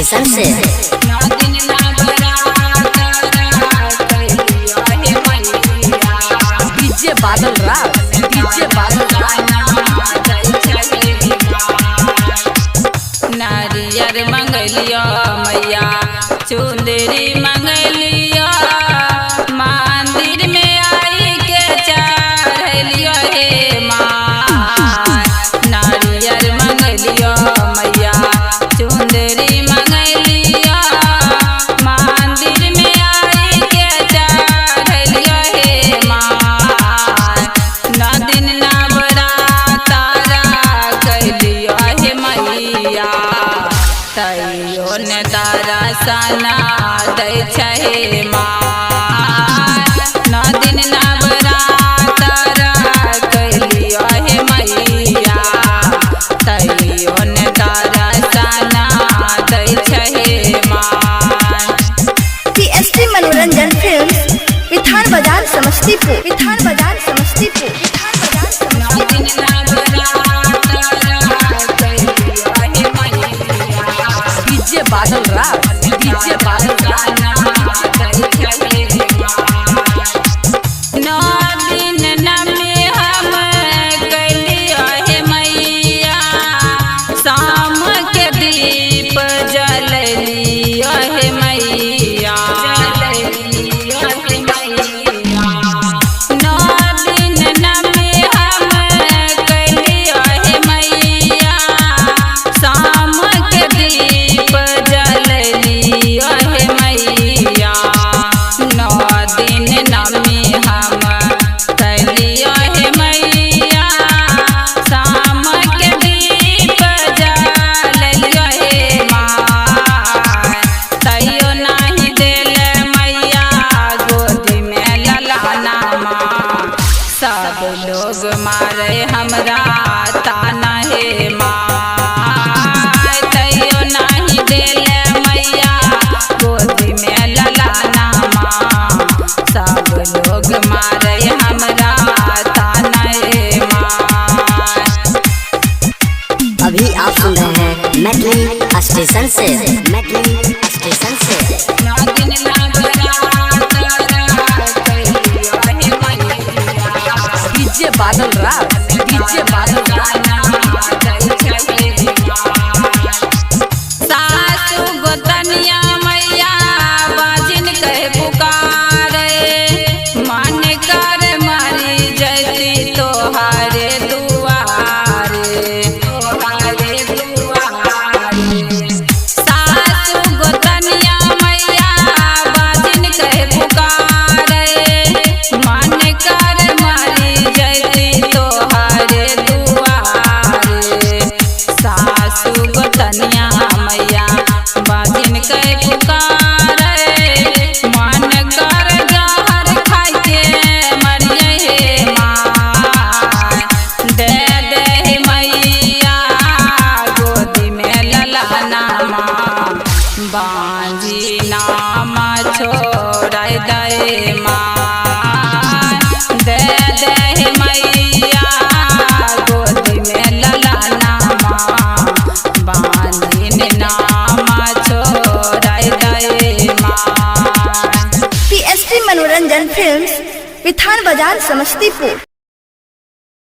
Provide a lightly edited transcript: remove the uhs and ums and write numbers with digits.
Station से। DJ बादल राज, DJ बादल नारियर मंगलिया मैया चुंदरी मंगलिया मंदिर में आई के चढ़लिया हे माँ। नारियर मंगलिया मैया चुंदरी मंगलिया मंदिर में आई के चढ़लिया हे माँ। ना दिन ना बरातारा कहलिया हे मैया तैयो ने तारा सना दै छै माँ। ना दिन ना बरातारा कहलिया हे मैया तैयो ने तारा सना दै छै माँ। पीएसटी मनोरंजन फिल्म विधान बाजार समस्तीपुर, विधान बाजार समस्तीपुर, विधान बाजार समस्तीपुर। डीजे बादल राज, डीजे बादल राज। नौ दिन नमे हम कैलिया हे मैया शाम के दीप जललिया हे मैया। नौ दिन नमे हम कैलिया हे मैया शाम के दीप जललिया हे मैया। नौ दिन नमी हम कैलिया हे मैया शाम के दीप जललिया हे माँ। तैयो नहीं दिल मैया गोदी में ललाना माँ। सब लोग मारे हमरा ताना हे माँ। तैयो नहीं दिल मैया गोदी में ललाना माँ। सब लोग मारे हमरा ताना हे माँ। अभी आप सुन रहे हैं मैथिली स्टेशन से, मैथिली स्टेशन से। ना दिन ना बरातारा कहलिया हे मैया डीजे बादल राज, डीजे बादल राज। सासु गोतनिया मैया बाजिन कहे पुकारे मन कर मारी जैती तोहारे दुआरे, तोहारे दुआरे। सासु गोतनिया मैया बाजिन कहे पुकारे मन कर मारी जैती तोहारे दुआरे। सासु गोतनिया मैया बाजिन कहे पुकारे मन कर जहर खाई के मरिए हे माँ। दे दे हे मैया गोदी में ललाना माँ। बांझी नाम छोड़ाई दे माँ। दे दे हे मैया गोदी में ललाना माँ। बांझी नाम छोड़ाई दे माँ। पीएसटी मनोरंजन फिल्म विधान बाजार समस्तीपुर।